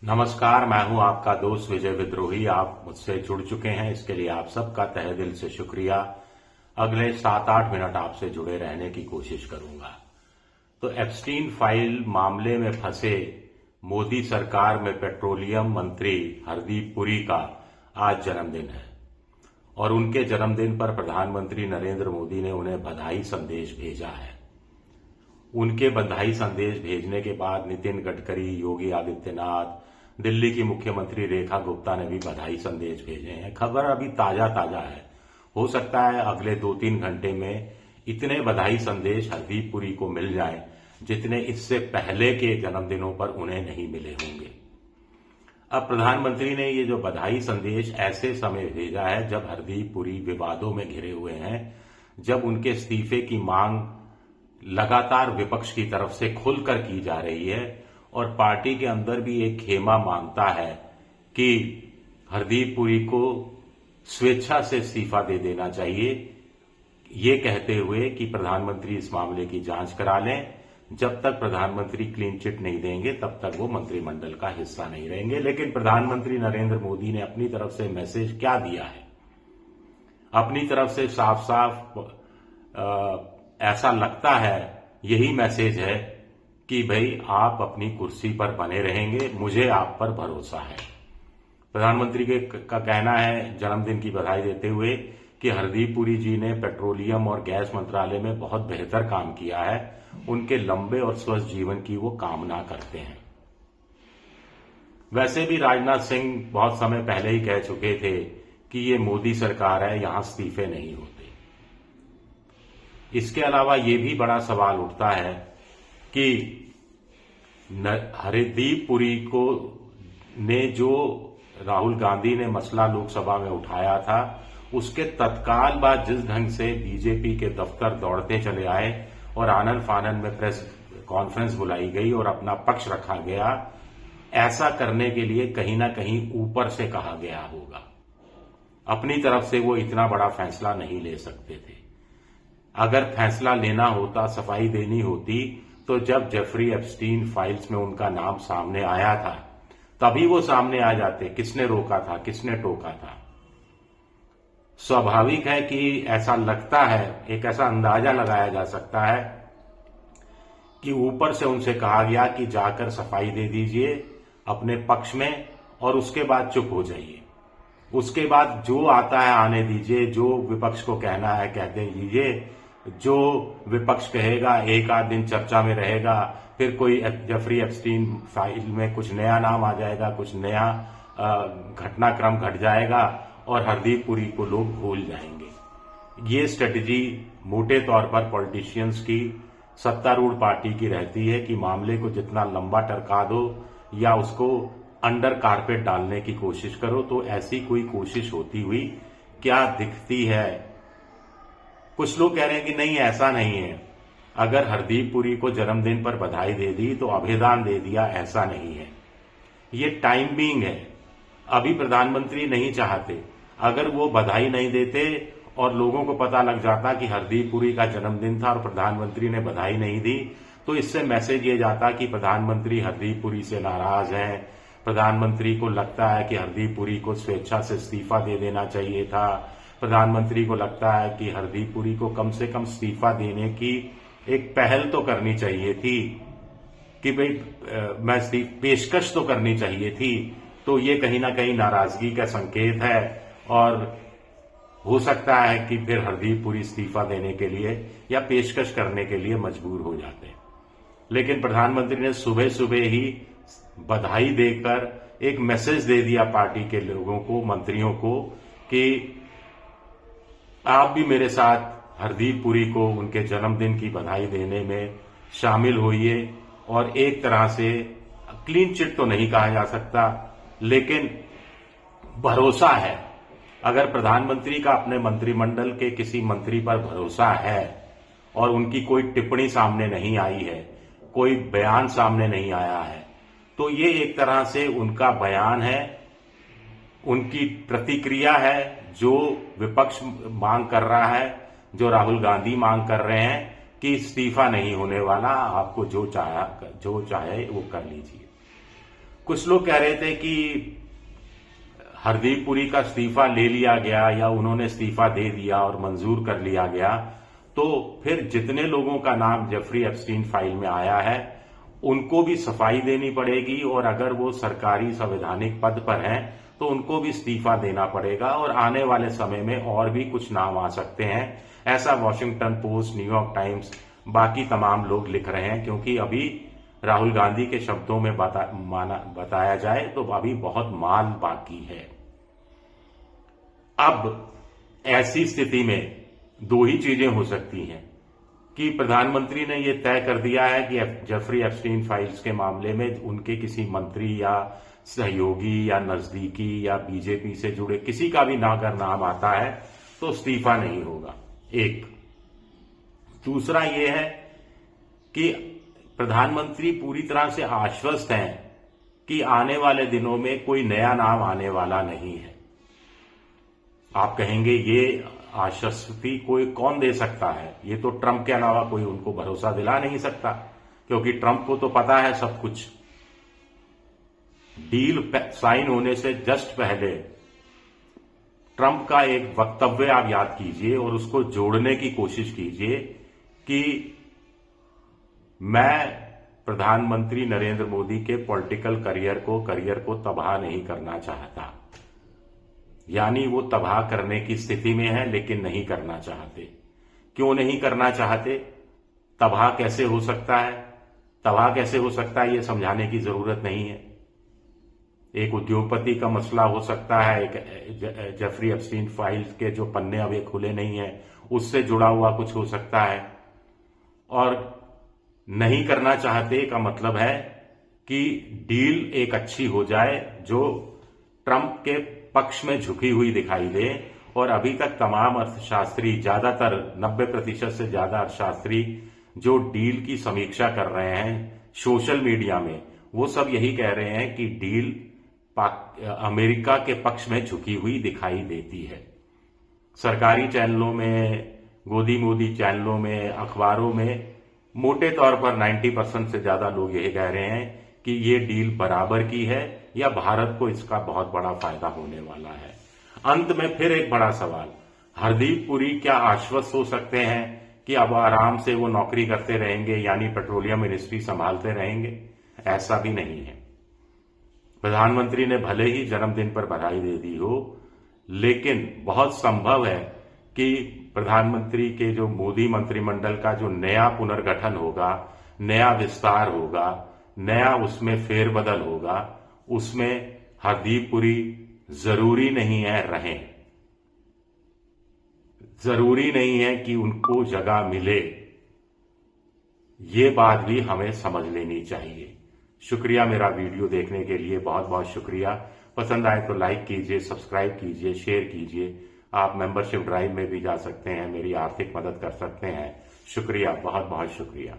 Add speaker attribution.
Speaker 1: नमस्कार, मैं हूं आपका दोस्त विजय विद्रोही। आप मुझसे जुड़ चुके हैं, इसके लिए आप सबका तहे दिल से शुक्रिया। अगले 7-8 मिनट आपसे जुड़े रहने की कोशिश करूंगा। तो एप्स्टीन फाइल मामले में फंसे मोदी सरकार में पेट्रोलियम मंत्री हरदीप पुरी का आज जन्मदिन है और उनके जन्मदिन पर प्रधानमंत्री नरेंद्र मोदी ने उन्हें बधाई संदेश भेजा है। उनके बधाई संदेश भेजने के बाद नितिन गडकरी, योगी आदित्यनाथ, दिल्ली की मुख्यमंत्री रेखा गुप्ता ने भी बधाई संदेश भेजे हैं। खबर अभी ताजा है। हो सकता है अगले 2-3 घंटे में इतने बधाई संदेश हरदीप पुरी को मिल जाएं जितने इससे पहले के जन्मदिनों पर उन्हें नहीं मिले होंगे। अब प्रधानमंत्री ने ये जो बधाई संदेश ऐसे समय भेजा है जब हरदीप पुरी विवादों में घिरे हुए हैं, जब उनके इस्तीफे की मांग लगातार विपक्ष की तरफ से खुलकर की जा रही है और पार्टी के अंदर भी एक खेमा मांगता है कि हरदीप पुरी को स्वेच्छा से इस्तीफा दे देना चाहिए, ये कहते हुए कि प्रधानमंत्री इस मामले की जांच करा लें। जब तक प्रधानमंत्री क्लीन चिट नहीं देंगे तब तक वो मंत्रिमंडल का हिस्सा नहीं रहेंगे। लेकिन प्रधानमंत्री नरेंद्र मोदी ने अपनी तरफ से मैसेज क्या दिया है? अपनी तरफ से साफ साफ ऐसा लगता है यही मैसेज है कि भाई आप अपनी कुर्सी पर बने रहेंगे, मुझे आप पर भरोसा है। प्रधानमंत्री का कहना है जन्मदिन की बधाई देते हुए कि हरदीप पुरी जी ने पेट्रोलियम और गैस मंत्रालय में बहुत बेहतर काम किया है, उनके लंबे और स्वस्थ जीवन की वो कामना करते हैं। वैसे भी राजनाथ सिंह बहुत समय पहले ही कह चुके थे कि ये मोदी सरकार है, यहां इस्तीफे नहीं होते। इसके अलावा ये भी बड़ा सवाल उठता है कि हरदीप पुरी को ने जो राहुल गांधी ने मसला लोकसभा में उठाया था, उसके तत्काल बाद जिस ढंग से बीजेपी के दफ्तर दौड़ते चले आए और आनन फानन में प्रेस कॉन्फ्रेंस बुलाई गई और अपना पक्ष रखा गया, ऐसा करने के लिए कहीं ना कहीं ऊपर से कहा गया होगा। अपनी तरफ से वो इतना बड़ा फैसला नहीं ले सकते थे। अगर फैसला लेना होता, सफाई देनी होती, तो जब जेफरी एप्स्टीन फाइल्स में उनका नाम सामने आया था तभी वो सामने आ जाते। किसने रोका था, किसने टोका था? स्वाभाविक है कि ऐसा लगता है, एक ऐसा अंदाजा लगाया जा सकता है कि ऊपर से उनसे कहा गया कि जाकर सफाई दे दीजिए अपने पक्ष में और उसके बाद चुप हो जाइए। उसके बाद जो आता है आने दीजिए, जो विपक्ष को कहना है कहते दीजिए, जो विपक्ष कहेगा एक आध दिन चर्चा में रहेगा, फिर कोई जेफरी एप्स्टीन फाइल में कुछ नया नाम आ जाएगा, कुछ नया घटनाक्रम घट जाएगा और हरदीप पुरी को लोग भूल जाएंगे। ये स्ट्रेटजी मोटे तौर पर पॉलिटिशियंस की, सत्तारूढ़ पार्टी की रहती है कि मामले को जितना लंबा टरका दो या उसको अंडर कारपेट डालने की कोशिश करो। तो ऐसी कोई कोशिश होती हुई क्या दिखती है? कुछ लोग कह रहे हैं कि नहीं, ऐसा नहीं है। अगर हरदीप पुरी को जन्मदिन पर बधाई दे दी तो अभिदान दे दिया, ऐसा नहीं है। ये टाइमिंग है। अभी प्रधानमंत्री नहीं चाहते। अगर वो बधाई नहीं देते और लोगों को पता लग जाता कि हरदीप पुरी का जन्मदिन था और प्रधानमंत्री ने बधाई नहीं दी, तो इससे मैसेज ये जाता कि प्रधानमंत्री हरदीप पुरी से नाराज हैं। प्रधानमंत्री को लगता है कि हरदीप पुरी को स्वेच्छा से इस्तीफा दे देना चाहिए था। प्रधानमंत्री को लगता है कि हरदीप पुरी को कम से कम इस्तीफा देने की एक पहल तो करनी चाहिए थी, कि भाई पेशकश तो करनी चाहिए थी। तो ये कहीं ना कहीं नाराजगी का संकेत है और हो सकता है कि फिर हरदीप पुरी इस्तीफा देने के लिए या पेशकश करने के लिए मजबूर हो जाते। लेकिन प्रधानमंत्री ने सुबह सुबह ही बधाई देकर एक मैसेज दे दिया पार्टी के लोगों को, मंत्रियों को, कि आप भी मेरे साथ हरदीप पुरी को उनके जन्मदिन की बधाई देने में शामिल होइए। और एक तरह से क्लीन चिट तो नहीं कहा जा सकता, लेकिन भरोसा है। अगर प्रधानमंत्री का अपने मंत्रिमंडल के किसी मंत्री पर भरोसा है और उनकी कोई टिप्पणी सामने नहीं आई है, कोई बयान सामने नहीं आया है, तो ये एक तरह से उनका बयान है, उनकी प्रतिक्रिया है। जो विपक्ष मांग कर रहा है, जो राहुल गांधी मांग कर रहे हैं कि इस्तीफा नहीं होने वाला, आपको जो चाहे वो कर लीजिए। कुछ लोग कह रहे थे कि हरदीप पुरी का इस्तीफा ले लिया गया या उन्होंने इस्तीफा दे दिया और मंजूर कर लिया गया, तो फिर जितने लोगों का नाम जेफरी एप्स्टीन फाइल में आया है उनको भी सफाई देनी पड़ेगी, और अगर वो सरकारी संवैधानिक पद पर हैं तो उनको भी इस्तीफा देना पड़ेगा, और आने वाले समय में और भी कुछ नाम आ सकते हैं। ऐसा वॉशिंगटन पोस्ट, न्यूयॉर्क टाइम्स, बाकी तमाम लोग लिख रहे हैं, क्योंकि अभी राहुल गांधी के शब्दों में बताया जाए तो अभी बहुत माल बाकी है। अब ऐसी स्थिति में दो ही चीजें हो सकती हैं कि प्रधानमंत्री ने यह तय कर दिया है कि जेफरी एप्स्टीन फाइल्स के मामले में उनके किसी मंत्री या सहयोगी या नजदीकी या बीजेपी से जुड़े किसी का भी अगर नाम आता है तो इस्तीफा नहीं होगा। एक दूसरा यह है कि प्रधानमंत्री पूरी तरह से आश्वस्त हैं कि आने वाले दिनों में कोई नया नाम आने वाला नहीं है। आप कहेंगे ये आश्वस्ति कोई कौन दे सकता है? ये तो ट्रंप के अलावा कोई उनको भरोसा दिला नहीं सकता, क्योंकि ट्रंप को तो पता है सब कुछ। डील साइन होने से जस्ट पहले ट्रंप का एक वक्तव्य आप याद कीजिए और उसको जोड़ने की कोशिश कीजिए कि मैं प्रधानमंत्री नरेंद्र मोदी के पॉलिटिकल करियर को तबाह नहीं करना चाहता। यानी वो तबाह करने की स्थिति में है लेकिन नहीं करना चाहते। क्यों नहीं करना चाहते? तबाह कैसे हो सकता है? तबाह कैसे हो सकता है ये समझाने की जरूरत नहीं है। एक उद्योगपति का मसला हो सकता है, एक जेफरी एप्स्टीन फाइल्स के जो पन्ने अभी खुले नहीं है उससे जुड़ा हुआ कुछ हो सकता है। और नहीं करना चाहते का मतलब है कि डील एक अच्छी हो जाए जो ट्रंप के पक्ष में झुकी हुई दिखाई दे। और अभी तक तमाम अर्थशास्त्री, ज्यादातर 90% से ज्यादा अर्थशास्त्री जो डील की समीक्षा कर रहे हैं सोशल मीडिया में, वो सब यही कह रहे हैं कि डील अमेरिका के पक्ष में झुकी हुई दिखाई देती है। सरकारी चैनलों में, गोदी मोदी चैनलों में, अखबारों में मोटे तौर पर 90% से ज्यादा लोग यही कह रहे हैं कि ये डील बराबर की है या भारत को इसका बहुत बड़ा फायदा होने वाला है। अंत में फिर एक बड़ा सवाल, हरदीप पुरी क्या आश्वस्त हो सकते हैं कि अब आराम से वो नौकरी करते रहेंगे, यानी पेट्रोलियम मिनिस्ट्री संभालते रहेंगे? ऐसा भी नहीं है। प्रधानमंत्री ने भले ही जन्मदिन पर बधाई दे दी हो, लेकिन बहुत संभव है कि प्रधानमंत्री के जो मोदी मंत्रिमंडल का जो नया पुनर्गठन होगा, नया विस्तार होगा, नया उसमें फेरबदल होगा, उसमें हरदीप पुरी जरूरी नहीं है रहें। जरूरी नहीं है कि उनको जगह मिले। ये बात भी हमें समझ लेनी चाहिए। शुक्रिया मेरा वीडियो देखने के लिए, बहुत बहुत शुक्रिया। पसंद आए तो लाइक कीजिए, सब्सक्राइब कीजिए, शेयर कीजिए। आप मेंबरशिप ड्राइव में भी जा सकते हैं, मेरी आर्थिक मदद कर सकते हैं। शुक्रिया, बहुत बहुत शुक्रिया।